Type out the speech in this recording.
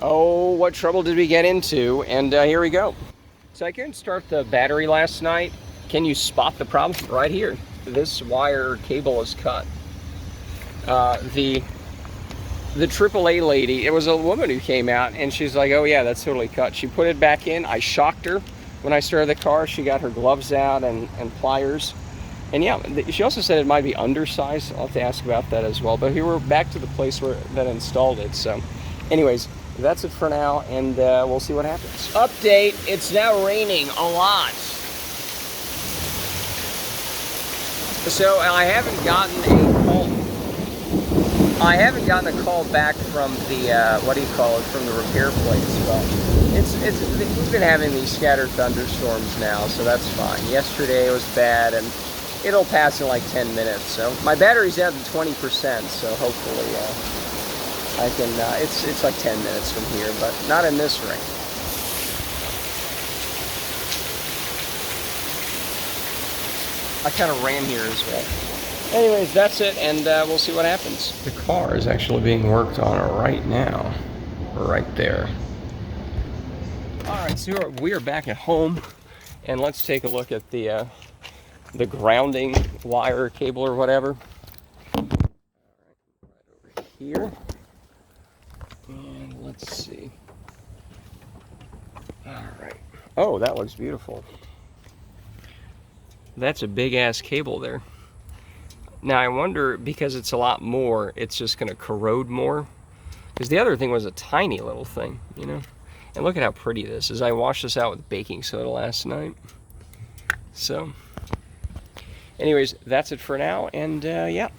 Oh, what trouble did we get into? And here we go. So I couldn't start the battery last night. Can you spot the problem? Right here. This wire cable is cut. The AAA lady, it was a woman who came out and she's like, oh yeah, that's totally cut. She put it back in. I shocked her when I started the car. She got her gloves out and pliers. And yeah, she also said it might be undersized. I'll have to ask about that as well. But here we're back to the place that installed it. So anyways, that's it for now, and we'll see what happens. Update, it's now raining a lot. So I haven't gotten a call back from the, from the repair place. But we've been having these scattered thunderstorms now, so that's fine. Yesterday it was bad, and it'll pass in like 10 minutes. So my battery's down to 20%, so hopefully I can, it's like 10 minutes from here, but not in this rain. I kind of ran here as well. Anyways, that's it, and we'll see what happens. The car is actually being worked on right now, right there. All right, so we are back at home, and let's take a look at the grounding wire cable or whatever. All right, right over here. And let's see. All right. Oh, that looks beautiful. That's a big ass cable there. Now I wonder, because it's a lot more, it's just going to corrode more. Because the other thing was a tiny little thing, you know. And look at how pretty this is. I washed this out with baking soda last night. So, anyways, that's it for now. And yeah.